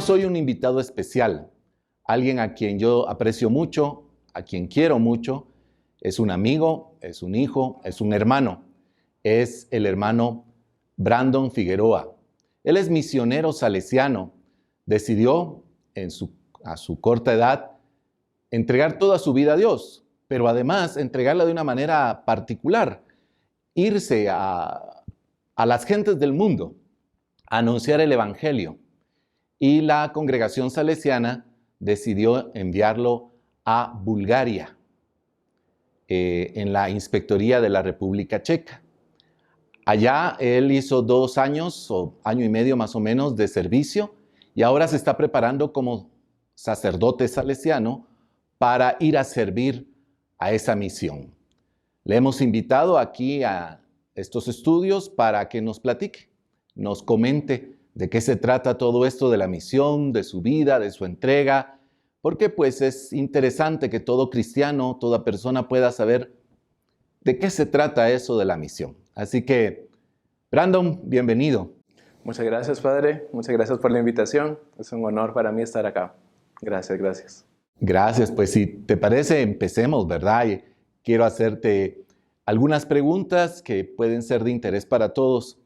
Tenemos hoy un invitado especial, alguien a quien yo aprecio mucho, a quien quiero mucho. Es un amigo, es un hijo, es un hermano. Es el hermano Brandon Figueroa. Él es misionero salesiano. Decidió a su corta edad entregar toda su vida a Dios, pero además entregarla de una manera particular, irse a las gentes del mundo, a anunciar el Evangelio. Y la congregación salesiana decidió enviarlo a Bulgaria, en la Inspectoría de la República Checa. Allá él hizo 2 años o año y medio más o menos de servicio y ahora se está preparando como sacerdote salesiano para ir a servir a esa misión. Le hemos invitado aquí a estos estudios para que nos platique, nos comente de qué se trata todo esto de la misión, de su vida, de su entrega, porque pues es interesante que todo cristiano, toda persona pueda saber de qué se trata eso de la misión. Así que, Brandon, bienvenido. Muchas gracias, Padre. Muchas gracias por la invitación. Es un honor para mí estar acá. Gracias, gracias. Gracias. Pues si te parece, empecemos, ¿verdad? Y quiero hacerte algunas preguntas que pueden ser de interés para todos.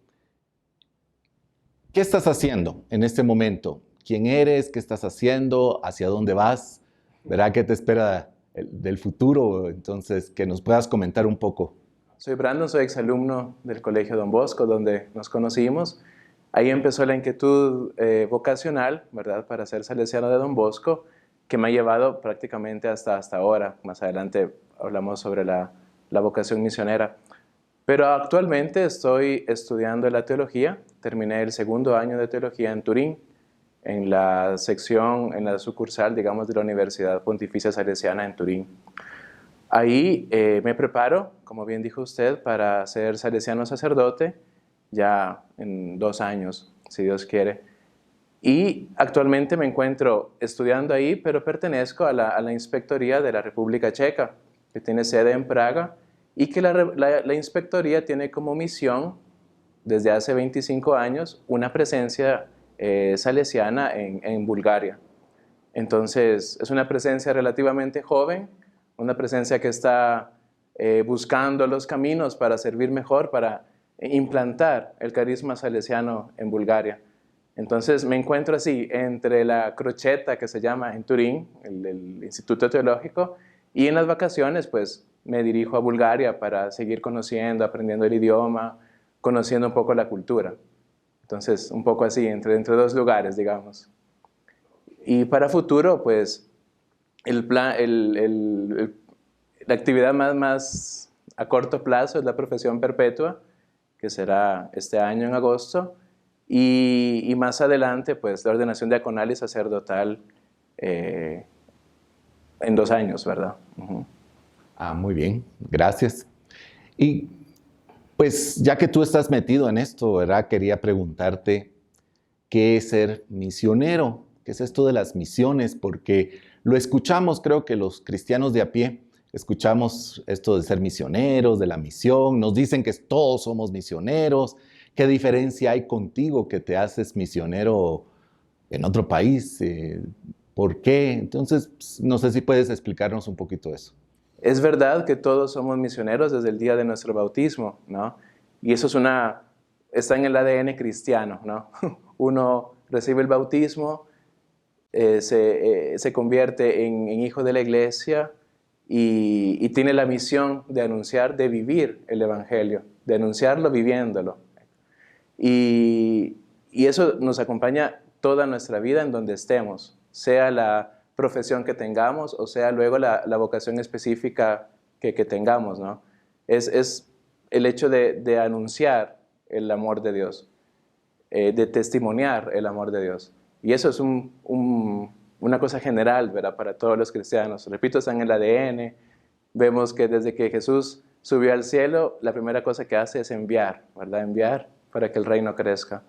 ¿Qué estás haciendo en este momento? ¿Quién eres? ¿Qué estás haciendo? ¿Hacia dónde vas? ¿Verdad? ¿Qué te espera del futuro? Entonces, que nos puedas comentar un poco. Soy Brandon, soy exalumno del Colegio Don Bosco, donde nos conocimos. Ahí empezó la inquietud vocacional, ¿verdad?, para ser salesiano de Don Bosco, que me ha llevado prácticamente hasta ahora. Más adelante hablamos sobre la vocación misionera. Pero actualmente estoy estudiando la teología. Terminé el 2º año de teología en Turín, en la sucursal, digamos, de la Universidad Pontificia Salesiana en Turín. Ahí me preparo, como bien dijo usted, para ser salesiano sacerdote ya en 2 años, si Dios quiere. Y actualmente me encuentro estudiando ahí, pero pertenezco a la Inspectoría de la República Checa, que tiene sede en Praga, y que la Inspectoría tiene como misión, desde hace 25 años, una presencia salesiana en Bulgaria. Entonces, es una presencia relativamente joven, una presencia que está buscando los caminos para servir mejor, para implantar el carisma salesiano en Bulgaria. Entonces, me encuentro así, entre la Crocetta, que se llama en Turín, el Instituto Teológico, y en las vacaciones, pues, me dirijo a Bulgaria para seguir conociendo, aprendiendo el idioma, conociendo un poco la cultura. Entonces, un poco así, entre 2 lugares, digamos. Y para futuro, pues, la actividad más a corto plazo es la profesión perpetua, que será este año en agosto, y más adelante, pues, la ordenación diaconal y sacerdotal en 2 años, ¿verdad? Muy bien, gracias. Y pues ya que tú estás metido en esto, ¿verdad? Quería preguntarte, ¿qué es ser misionero? ¿Qué es esto de las misiones? Porque lo escuchamos, creo que los cristianos de a pie, escuchamos esto de ser misioneros, de la misión, nos dicen que todos somos misioneros. ¿Qué diferencia hay contigo que te haces misionero en otro país? ¿Por qué? Entonces, no sé si puedes explicarnos un poquito eso. Es verdad que todos somos misioneros desde el día de nuestro bautismo, ¿no? Y eso está en el ADN cristiano, ¿no? Uno recibe el bautismo, se convierte en hijo de la iglesia y tiene la misión de anunciar, de vivir el evangelio, de anunciarlo viviéndolo. Y eso nos acompaña toda nuestra vida en donde estemos, sea la profesión que tengamos o sea luego la vocación específica que tengamos, ¿no? Es el hecho de anunciar el amor de Dios, de testimoniar el amor de Dios. Y eso es una cosa general, ¿verdad?, para todos los cristianos. Repito, está en el ADN. Vemos que desde que Jesús subió al cielo, la primera cosa que hace es enviar, ¿verdad? Enviar para que el reino crezca.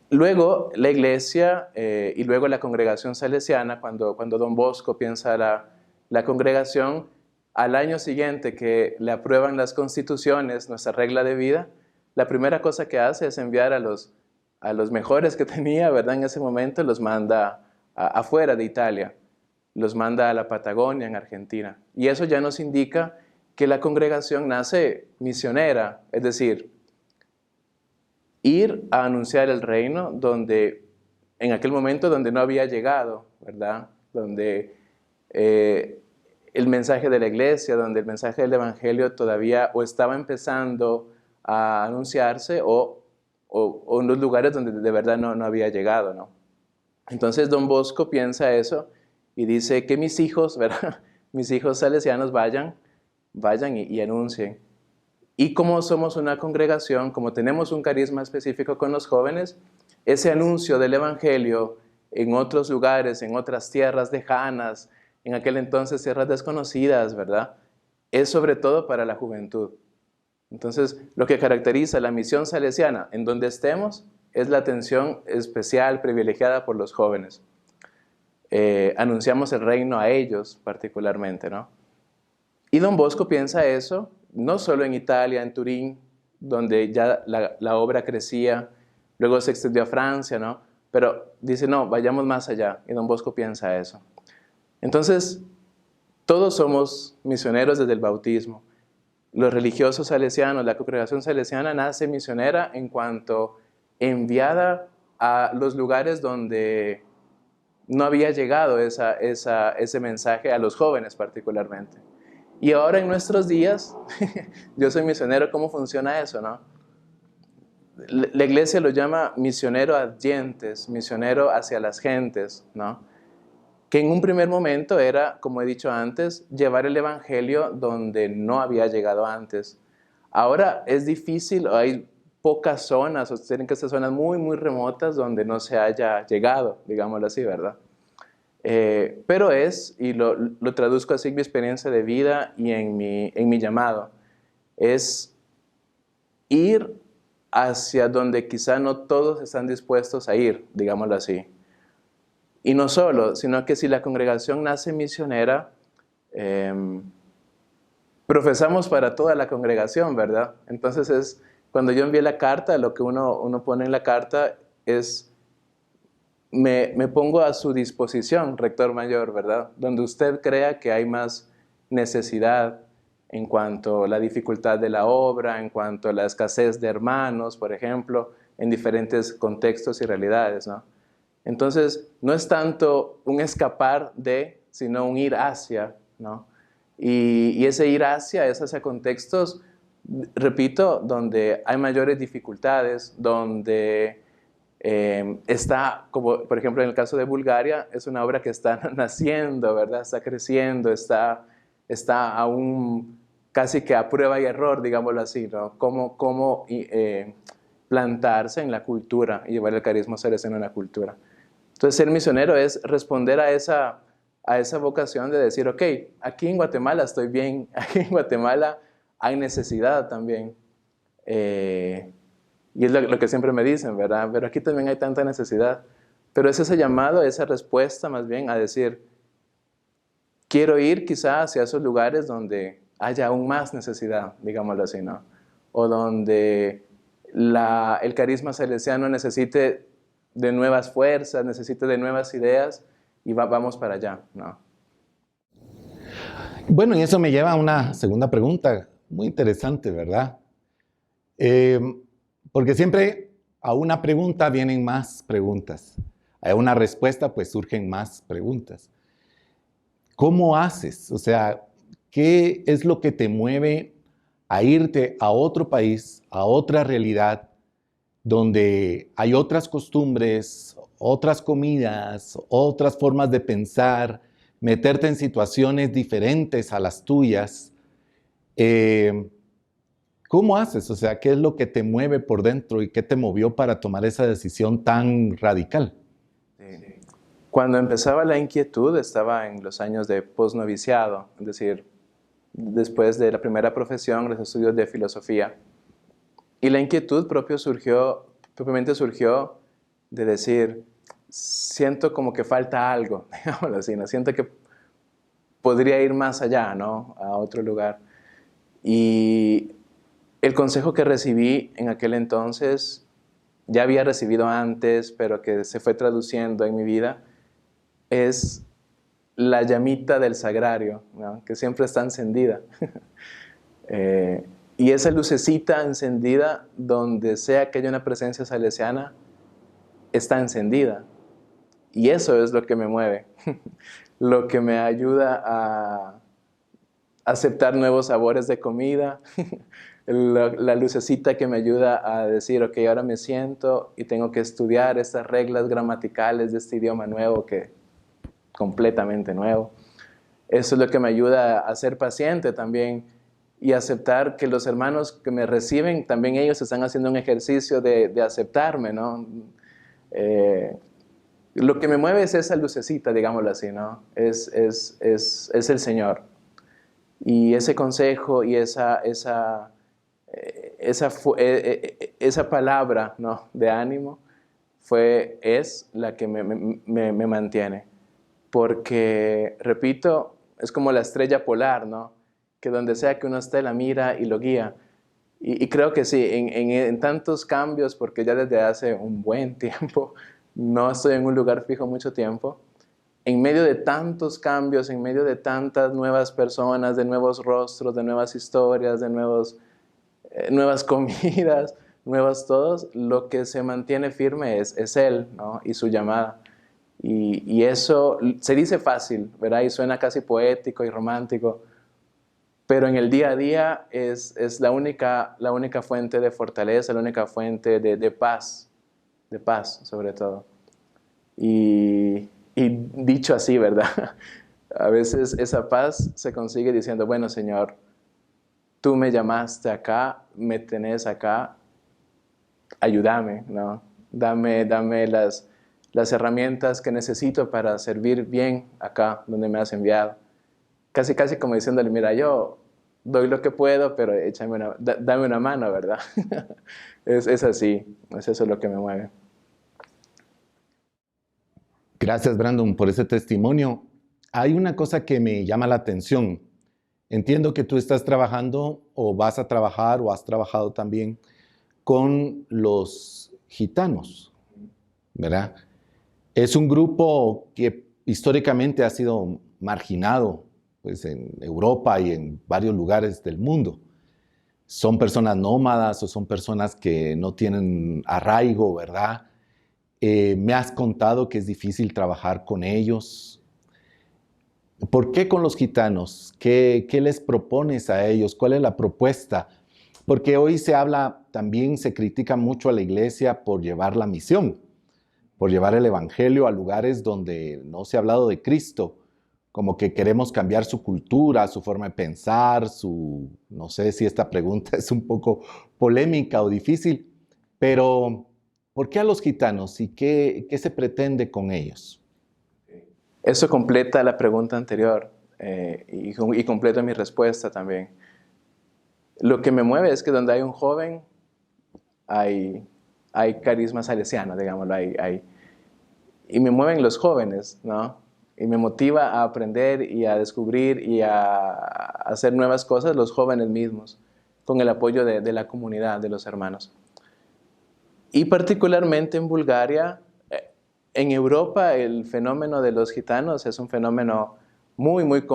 Luego la iglesia y luego la congregación salesiana, cuando Don Bosco piensa la congregación, al año siguiente que le aprueban las constituciones, nuestra regla de vida, la primera cosa que hace es enviar a los a los mejores que tenía, ¿verdad? En ese momento los manda afuera de Italia, los manda a la Patagonia, en Argentina. Y eso ya nos indica que la congregación nace misionera, es decir, ir a anunciar el reino donde, en aquel momento donde no había llegado, ¿verdad? Donde el mensaje de la iglesia, donde el mensaje del evangelio todavía o estaba empezando a anunciarse o en los lugares donde de verdad no había llegado, ¿no? Entonces Don Bosco piensa eso y dice que mis hijos, ¿verdad? Mis hijos salesianos vayan y anuncien. Y como somos una congregación, como tenemos un carisma específico con los jóvenes, ese anuncio del evangelio en otros lugares, en otras tierras lejanas, en aquel entonces tierras desconocidas, ¿verdad? Es sobre todo para la juventud. Entonces, lo que caracteriza la misión salesiana en donde estemos es la atención especial, privilegiada por los jóvenes. Anunciamos el reino a ellos particularmente, ¿no? Y Don Bosco piensa eso, no solo en Italia, en Turín, donde ya la obra crecía, luego se extendió a Francia, ¿no? Pero dice, no, vayamos más allá, y Don Bosco piensa eso. Entonces, todos somos misioneros desde el bautismo. Los religiosos salesianos, la congregación salesiana nace misionera en cuanto enviada a los lugares donde no había llegado ese mensaje a los jóvenes particularmente. Y ahora en nuestros días, yo soy misionero, ¿cómo funciona eso, no? La iglesia lo llama misionero adyentes, misionero hacia las gentes, ¿no? Que en un primer momento era, como he dicho antes, llevar el evangelio donde no había llegado antes. Ahora es difícil, hay pocas zonas, o tienen que ser zonas muy, muy remotas donde no se haya llegado, digámoslo así, ¿verdad? Pero y lo traduzco así en mi experiencia de vida y en mi llamado, es ir hacia donde quizá no todos están dispuestos a ir, digámoslo así. Y no solo, sino que si la congregación nace misionera, profesamos para toda la congregación, ¿verdad? Entonces cuando yo envié la carta, lo que uno pone en la carta es: me pongo a su disposición, rector mayor, ¿verdad? Donde usted crea que hay más necesidad en cuanto a la dificultad de la obra, en cuanto a la escasez de hermanos, por ejemplo, en diferentes contextos y realidades, ¿no? Entonces, no es tanto un escapar de, sino un ir hacia, ¿no? Y ese ir hacia es hacia contextos, repito, donde hay mayores dificultades, donde está, como por ejemplo en el caso de Bulgaria, es una obra que está naciendo, ¿verdad? Está creciendo, está aún casi que a prueba y error, digámoslo así, ¿no? Cómo plantarse en la cultura y llevar el carisma salesiano en la cultura. Entonces, ser misionero es responder a esa vocación de decir, ok, aquí en Guatemala estoy bien, aquí en Guatemala hay necesidad también. Y es lo que siempre me dicen, ¿verdad? Pero aquí también hay tanta necesidad. Pero es ese llamado, esa respuesta más bien a decir, quiero ir quizás hacia esos lugares donde haya aún más necesidad, digámoslo así, ¿no? O donde el carisma salesiano necesite de nuevas fuerzas, necesite de nuevas ideas y vamos para allá, ¿no? Bueno, y eso me lleva a una segunda pregunta, muy interesante, ¿verdad? Porque siempre a una pregunta vienen más preguntas. A una respuesta, pues surgen más preguntas. ¿Cómo haces? O sea, ¿qué es lo que te mueve a irte a otro país, a otra realidad, donde hay otras costumbres, otras comidas, otras formas de pensar, meterte en situaciones diferentes a las tuyas? ¿Cómo haces? O sea, ¿qué es lo que te mueve por dentro y qué te movió para tomar esa decisión tan radical? Cuando empezaba la inquietud, estaba en los años de posnoviciado, es decir, después de la primera profesión, los estudios de filosofía. Y la inquietud propiamente surgió de decir, siento como que falta algo, digámoslo así, ¿no? Siento que podría ir más allá, ¿no? A otro lugar. Y el consejo que recibí en aquel entonces ya había recibido antes, pero que se fue traduciendo en mi vida, es la llamita del sagrario, ¿no? Que siempre está encendida. Y esa lucecita encendida, donde sea que haya una presencia salesiana, está encendida. Y eso es lo que me mueve, lo que me ayuda a aceptar nuevos sabores de comida, la lucecita que me ayuda a decir, ok, ahora me siento y tengo que estudiar estas reglas gramaticales de este idioma nuevo, que completamente nuevo. Eso es lo que me ayuda a ser paciente también y aceptar que los hermanos que me reciben, también ellos están haciendo un ejercicio de aceptarme, ¿no? Lo que me mueve es esa lucecita, digámoslo así, ¿no? Es el Señor. Y ese consejo y esa palabra, ¿no? De ánimo es la que me mantiene. Porque, repito, es como la estrella polar, ¿no? Que donde sea que uno esté la mira y lo guía. Y creo que sí, en tantos cambios, porque ya desde hace un buen tiempo no estoy en un lugar fijo mucho tiempo, en medio de tantos cambios, en medio de tantas nuevas personas, de nuevos rostros, de nuevas historias, de nuevas comidas, nuevos todos, lo que se mantiene firme es Él, ¿no? Y su llamada. Y eso se dice fácil, ¿verdad? Y suena casi poético y romántico, pero en el día a día es la única fuente de fortaleza, la única fuente de paz sobre todo. Y dicho así, ¿verdad? A veces esa paz se consigue diciendo, bueno, Señor, tú me llamaste acá, me tenés acá, ayúdame, ¿no? Dame las herramientas que necesito para servir bien acá donde me has enviado. Casi como diciéndole, mira, yo doy lo que puedo, pero dame una mano, ¿verdad? Es así, es eso lo que me mueve. Gracias, Brandon, por ese testimonio. Hay una cosa que me llama la atención. Entiendo que tú estás trabajando o vas a trabajar o has trabajado también con los gitanos, ¿verdad? Es un grupo que históricamente ha sido marginado, pues, en Europa y en varios lugares del mundo. Son personas nómadas o son personas que no tienen arraigo, ¿verdad? Me has contado que es difícil trabajar con ellos. ¿Por qué con los gitanos? ¿Qué les propones a ellos? ¿Cuál es la propuesta? Porque hoy se habla, también se critica mucho a la iglesia por llevar la misión, por llevar el evangelio a lugares donde no se ha hablado de Cristo, como que queremos cambiar su cultura, su forma de pensar, no sé si esta pregunta es un poco polémica o difícil, pero ¿por qué a los gitanos y qué se pretende con ellos? Eso completa la pregunta anterior y completa mi respuesta también. Lo que me mueve es que donde hay un joven hay carisma salesiano, digámoslo, y me mueven los jóvenes, ¿no? Y me motiva a aprender y a descubrir y a hacer nuevas cosas los jóvenes mismos, con el apoyo de la comunidad, de los hermanos. Y particularmente en Bulgaria, en Europa el fenómeno de los gitanos es un fenómeno muy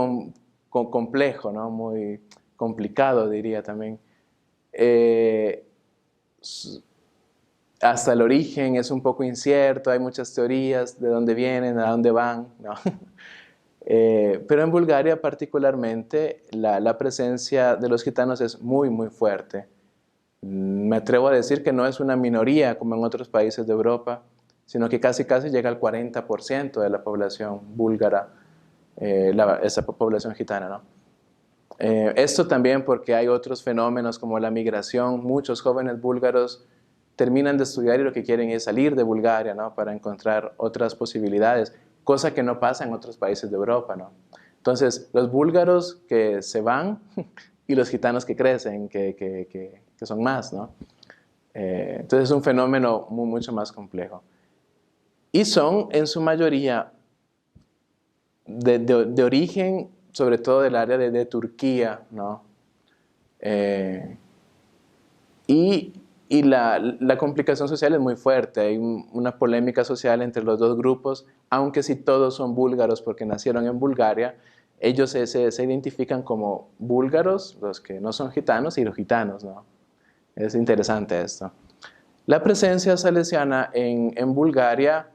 complejo, ¿no? Muy complicado, diría también. Hasta el origen es un poco incierto, hay muchas teorías de dónde vienen, a dónde van, ¿no? Pero en Bulgaria particularmente la presencia de los gitanos es muy fuerte. Me atrevo a decir que no es una minoría como en otros países de Europa, sino que casi llega al 40% de la población búlgara, esa población gitana, ¿no? Esto también porque hay otros fenómenos como la migración. Muchos jóvenes búlgaros terminan de estudiar y lo que quieren es salir de Bulgaria, ¿no? Para encontrar otras posibilidades, cosa que no pasa en otros países de Europa, ¿no? Entonces, los búlgaros que se van y los gitanos que crecen, que son más, ¿no? Entonces es un fenómeno mucho más complejo. Y son en su mayoría de origen, sobre todo del área de Turquía, ¿no? Y Y la complicación social es muy fuerte, hay una polémica social entre los dos grupos, aunque si todos son búlgaros porque nacieron en Bulgaria, ellos se identifican como búlgaros, los que no son gitanos, y los gitanos, ¿no? Es interesante esto. La presencia salesiana en Bulgaria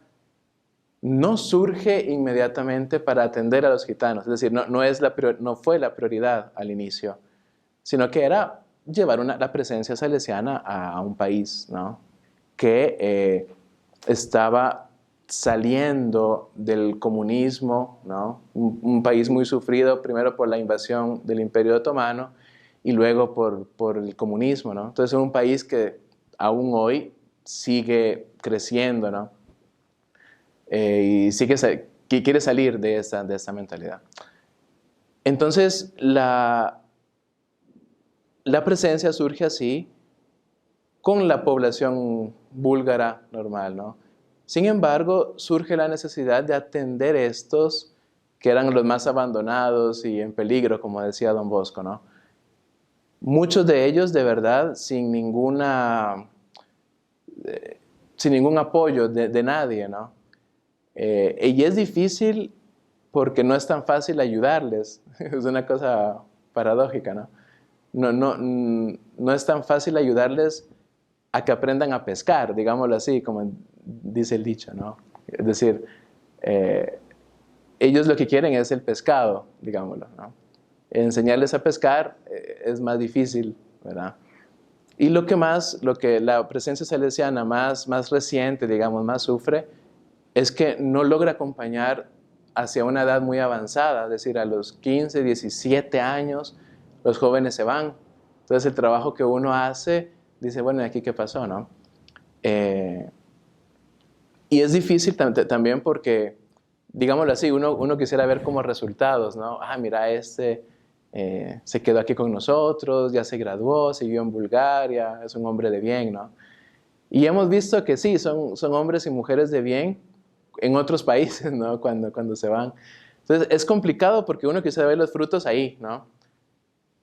no surge inmediatamente para atender a los gitanos, es decir, no fue la prioridad al inicio, sino que era llevar la presencia salesiana a un país, ¿no? Que estaba saliendo del comunismo, ¿no? Un país muy sufrido primero por la invasión del Imperio Otomano y luego por el comunismo, ¿no? Entonces es un país que aún hoy sigue creciendo, ¿no? Y que quiere salir de esa mentalidad. Entonces la presencia surge así con la población búlgara normal, ¿no? Sin embargo, surge la necesidad de atender estos que eran los más abandonados y en peligro, como decía Don Bosco, ¿no? Muchos de ellos, de verdad, sin ningún apoyo de nadie, ¿no? Y es difícil porque no es tan fácil ayudarles. Es una cosa paradójica, ¿no? No es tan fácil ayudarles a que aprendan a pescar, digámoslo así, como dice el dicho, ¿no? Es decir, ellos lo que quieren es el pescado, digámoslo, ¿no? Enseñarles a pescar es más difícil, ¿verdad? Y lo que la presencia salesiana más reciente, digamos, más sufre, es que no logra acompañar hacia una edad muy avanzada, es decir, a los 15, 17 años, los jóvenes se van. Entonces el trabajo que uno hace, dice, bueno, ¿y aquí qué pasó, no? Y es difícil también porque, digámoslo así, uno quisiera ver como resultados, ¿no? Mira, se quedó aquí con nosotros, ya se graduó, siguió en Bulgaria, es un hombre de bien, ¿no? Y hemos visto que sí, son hombres y mujeres de bien en otros países, ¿no? Cuando se van. Entonces es complicado porque uno quisiera ver los frutos ahí, ¿no?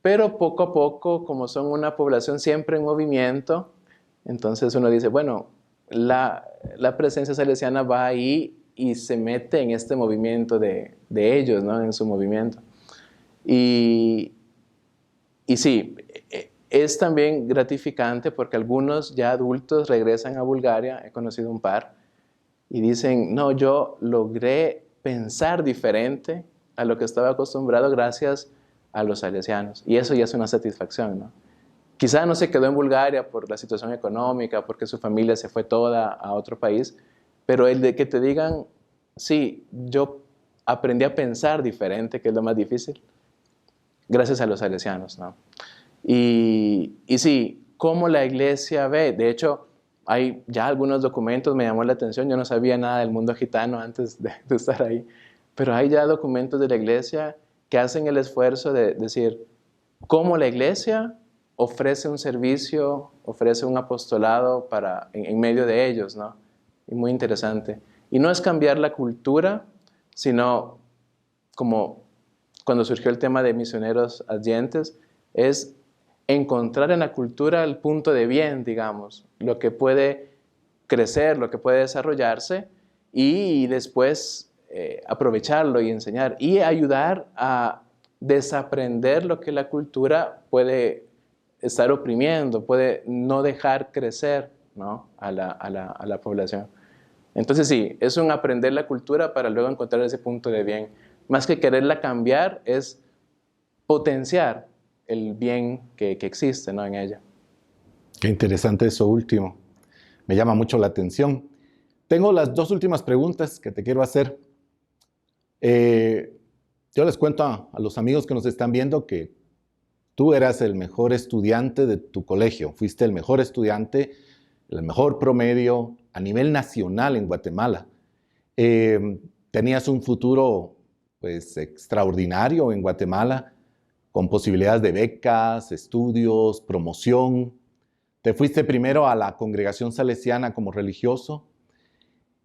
Pero poco a poco, como son una población siempre en movimiento, entonces uno dice, bueno, la presencia salesiana va ahí y se mete en este movimiento de ellos, ¿no? En su movimiento. Y sí, es también gratificante porque algunos ya adultos regresan a Bulgaria, he conocido un par, y dicen, no, yo logré pensar diferente a lo que estaba acostumbrado gracias a los salesianos. Y eso ya es una satisfacción, ¿no? Quizá no se quedó en Bulgaria por la situación económica, porque su familia se fue toda a otro país, pero el de que te digan, sí, yo aprendí a pensar diferente, que es lo más difícil, gracias a los salesianos, ¿no? Y sí, cómo la iglesia ve, de hecho, hay ya algunos documentos, me llamó la atención, yo no sabía nada del mundo gitano antes de estar ahí, pero hay ya documentos de la iglesia que hacen el esfuerzo de decir cómo la iglesia ofrece un servicio, ofrece un apostolado en medio de ellos, ¿no? Y muy interesante. Y no es cambiar la cultura, sino como cuando surgió el tema de misioneros adyentes, es encontrar en la cultura el punto de bien, digamos, lo que puede crecer, lo que puede desarrollarse y después aprovecharlo y enseñar y ayudar a desaprender lo que la cultura puede estar oprimiendo, puede no dejar crecer, ¿no? a la población. Entonces sí, es un aprender la cultura para luego encontrar ese punto de bien. Más que quererla cambiar, es potenciar el bien que existe, ¿no? En ella. Qué interesante eso último. Me llama mucho la atención. Tengo las dos últimas preguntas que te quiero hacer. Yo les cuento a los amigos que nos están viendo que tú eras el mejor estudiante de tu colegio. Fuiste el mejor estudiante, el mejor promedio a nivel nacional en Guatemala. Tenías un futuro pues extraordinario en Guatemala, con posibilidades de becas, estudios, promoción. Te fuiste primero a la congregación salesiana como religioso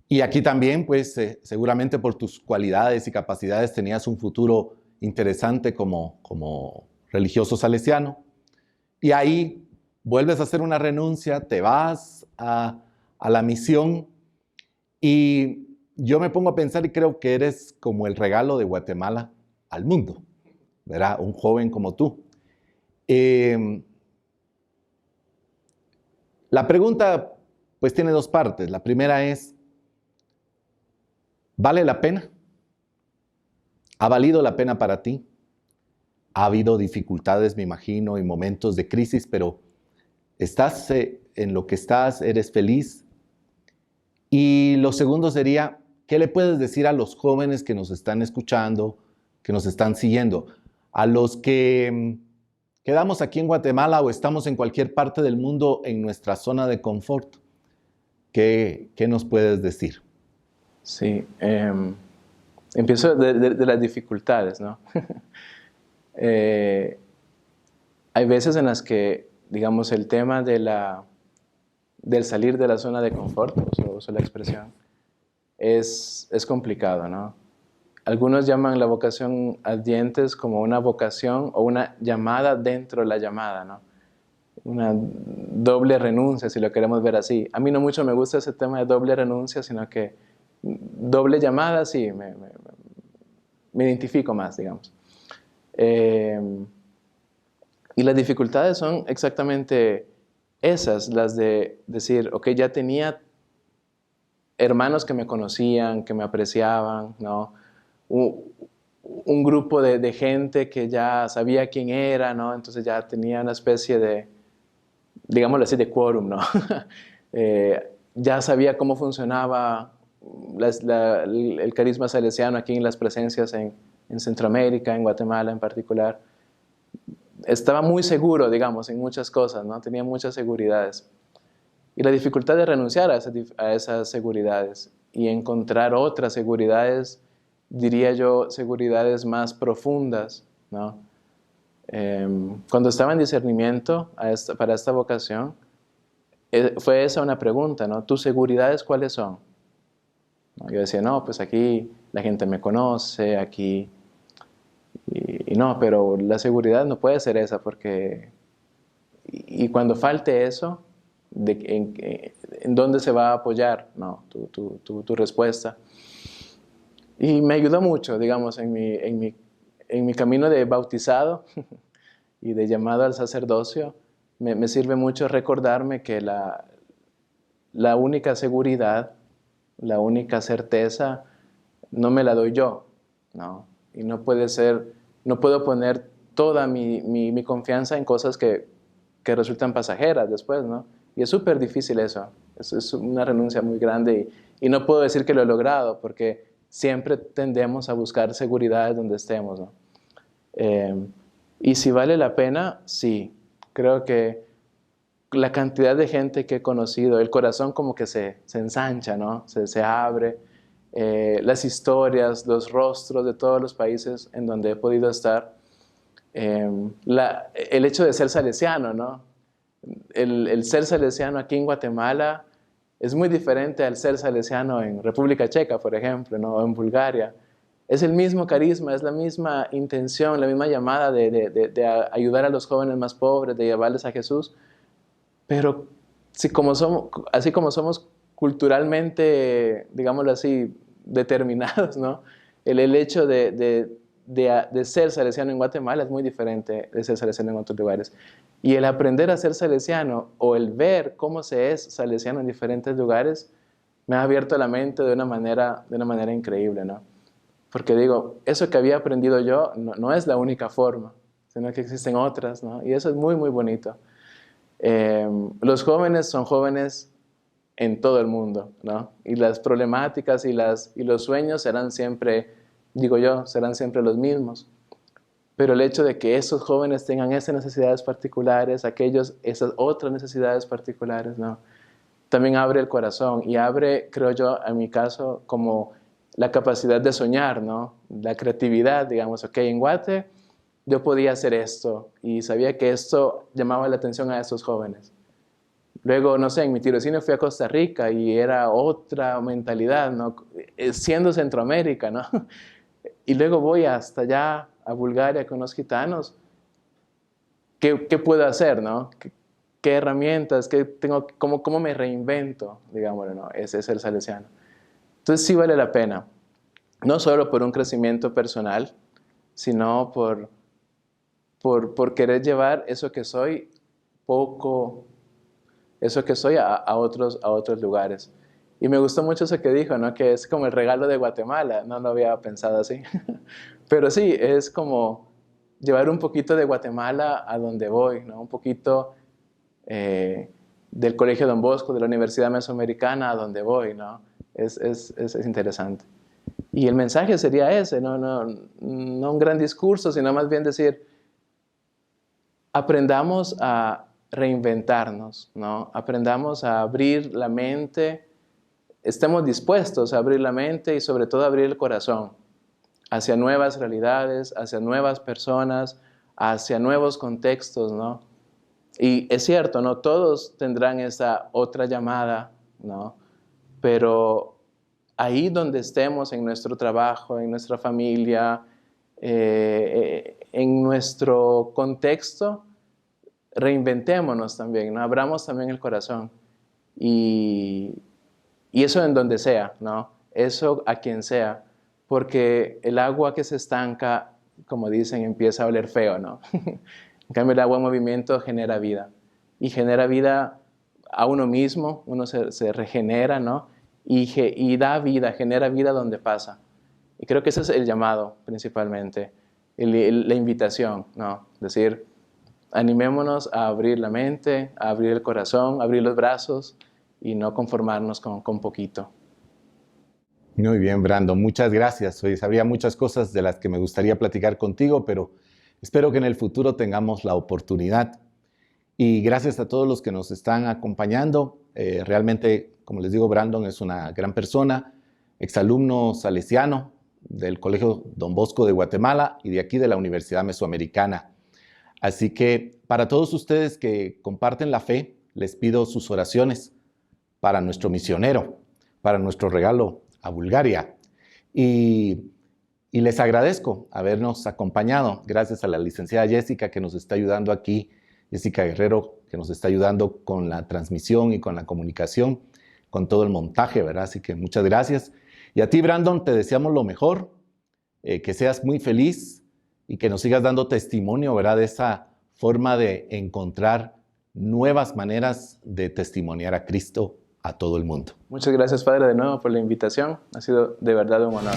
y aquí también, pues seguramente por tus cualidades y capacidades tenías un futuro interesante como religioso salesiano. Y ahí vuelves a hacer una renuncia, te vas a la misión y yo me pongo a pensar y creo que eres como el regalo de Guatemala al mundo, ¿verdad? Un joven como tú. La pregunta pues tiene dos partes. La primera es, ¿vale la pena? ¿Ha valido la pena para ti? Ha habido dificultades, me imagino, y momentos de crisis, pero ¿estás en lo que estás? ¿Eres feliz? Y lo segundo sería, ¿qué le puedes decir a los jóvenes que nos están escuchando, que nos están siguiendo? A los que quedamos aquí en Guatemala o estamos en cualquier parte del mundo en nuestra zona de confort. ¿Qué nos puedes decir? Sí, empiezo de las dificultades, ¿no? Hay veces en las que, digamos, el tema del salir de la zona de confort, uso la expresión, es complicado, ¿no? Algunos llaman la vocación ardientes como una vocación o una llamada dentro de la llamada, ¿no? Una doble renuncia, si lo queremos ver así. A mí no mucho me gusta ese tema de doble renuncia, sino que doble llamada, sí, me identifico más, digamos. Y las dificultades son exactamente esas, las de decir, ok, ya tenía hermanos que me conocían, que me apreciaban, ¿no? Un grupo de gente que ya sabía quién era, ¿no? Entonces ya tenía una especie de, digámoslo así, de quórum, ¿no? Ya sabía cómo funcionaba el carisma salesiano aquí en las presencias en Centroamérica, en Guatemala en particular. Estaba muy seguro, digamos, en muchas cosas, ¿no? Tenía muchas seguridades. Y la dificultad de renunciar a esas seguridades y encontrar otras seguridades, diría yo, seguridades más profundas, ¿no? Cuando estaba en discernimiento para esta vocación, fue esa una pregunta, ¿no? ¿Tus seguridades cuáles son? ¿No? Yo decía, no, pues aquí la gente me conoce, aquí... Y no, pero la seguridad no puede ser esa porque... Y cuando falte eso, ¿en dónde se va a apoyar, no, tu respuesta? Y me ayudó mucho, digamos, en mi camino de bautizado y de llamado al sacerdocio. Me sirve mucho recordarme que la única seguridad, la única certeza, no me la doy yo, ¿no? Y no puedo poner toda mi confianza en cosas que resultan pasajeras después, ¿no? Y es súper difícil eso. Es una renuncia muy grande y no puedo decir que lo he logrado porque siempre tendemos a buscar seguridades donde estemos, ¿no? Y si vale la pena, sí. Creo que la cantidad de gente que he conocido, el corazón como que se ensancha, ¿no? Se abre. Las historias, los rostros de todos los países en donde he podido estar. El hecho de ser salesiano, ¿no? El ser salesiano aquí en Guatemala es muy diferente al ser salesiano en República Checa, por ejemplo, ¿no? O en Bulgaria. Es el mismo carisma, es la misma intención, la misma llamada de ayudar a los jóvenes más pobres, de llevarles a Jesús. Pero así como somos culturalmente, digámoslo así, determinados, ¿no? El hecho de ser salesiano en Guatemala es muy diferente de ser salesiano en otros lugares. Y el aprender a ser salesiano o el ver cómo se es salesiano en diferentes lugares me ha abierto la mente de una manera increíble, ¿no? Porque digo, eso que había aprendido yo no es la única forma, sino que existen otras, ¿no? Y eso es muy, muy bonito. Los jóvenes son jóvenes en todo el mundo, ¿no? Y las problemáticas y los sueños serán siempre, digo yo, serán siempre los mismos. Pero el hecho de que esos jóvenes tengan esas necesidades particulares, aquellos, esas otras necesidades particulares, ¿no? También abre el corazón y abre, creo yo, en mi caso, como la capacidad de soñar, ¿no? La creatividad, digamos, ok, en Guate yo podía hacer esto y sabía que esto llamaba la atención a esos jóvenes. Luego, no sé, en mi tirocínio fui a Costa Rica y era otra mentalidad, ¿no? Siendo Centroamérica, ¿no? Y luego voy hasta allá, a Bulgaria, con los gitanos. ¿Qué puedo hacer, no? qué herramientas, qué tengo, cómo me reinvento, digámoslo, ¿no? Ese es el salesiano. Entonces sí vale la pena, no solo por un crecimiento personal, sino por querer llevar eso que soy eso que soy a otros lugares. Y me gustó mucho eso que dijo, ¿no? Que es como el regalo de Guatemala. No lo había pensado así. Pero sí, es como llevar un poquito de Guatemala a donde voy, ¿no? Un poquito del Colegio Don Bosco, de la Universidad Mesoamericana a donde voy, ¿no? Es interesante. Y el mensaje sería ese, no un gran discurso, sino más bien decir, aprendamos a reinventarnos, ¿no? Aprendamos a abrir la mente, estemos dispuestos a abrir la mente y sobre todo abrir el corazón hacia nuevas realidades, hacia nuevas personas, hacia nuevos contextos, ¿no? Y es cierto, no todos tendrán esa otra llamada, ¿no? Pero ahí donde estemos, en nuestro trabajo, en nuestra familia, en nuestro contexto, reinventémonos también, ¿no? Abramos también el corazón. Y eso en donde sea, ¿no? Eso a quien sea. Porque el agua que se estanca, como dicen, empieza a oler feo, ¿no? En cambio, el agua en movimiento genera vida. Y genera vida a uno mismo, uno se regenera, ¿no? Y da vida, genera vida donde pasa. Y creo que ese es el llamado, principalmente. La invitación, ¿no? Es decir, animémonos a abrir la mente, a abrir el corazón, a abrir los brazos y no conformarnos con poquito. Muy bien, Brandon, muchas gracias. Hoy habría muchas cosas de las que me gustaría platicar contigo, pero espero que en el futuro tengamos la oportunidad. Y gracias a todos los que nos están acompañando. Realmente, como les digo, Brandon es una gran persona, exalumno salesiano del Colegio Don Bosco de Guatemala y de aquí de la Universidad Mesoamericana. Así que para todos ustedes que comparten la fe, les pido sus oraciones para nuestro misionero, para nuestro regalo a Bulgaria. Y les agradezco habernos acompañado. Gracias a la licenciada Jessica que nos está ayudando aquí, Jessica Guerrero, que nos está ayudando con la transmisión y con la comunicación, con todo el montaje, ¿verdad? Así que muchas gracias. Y a ti, Brandon, te deseamos lo mejor, que seas muy feliz y que nos sigas dando testimonio, ¿verdad? De esa forma de encontrar nuevas maneras de testimoniar a Cristo a todo el mundo. Muchas gracias, Padre, de nuevo por la invitación. Ha sido de verdad un honor.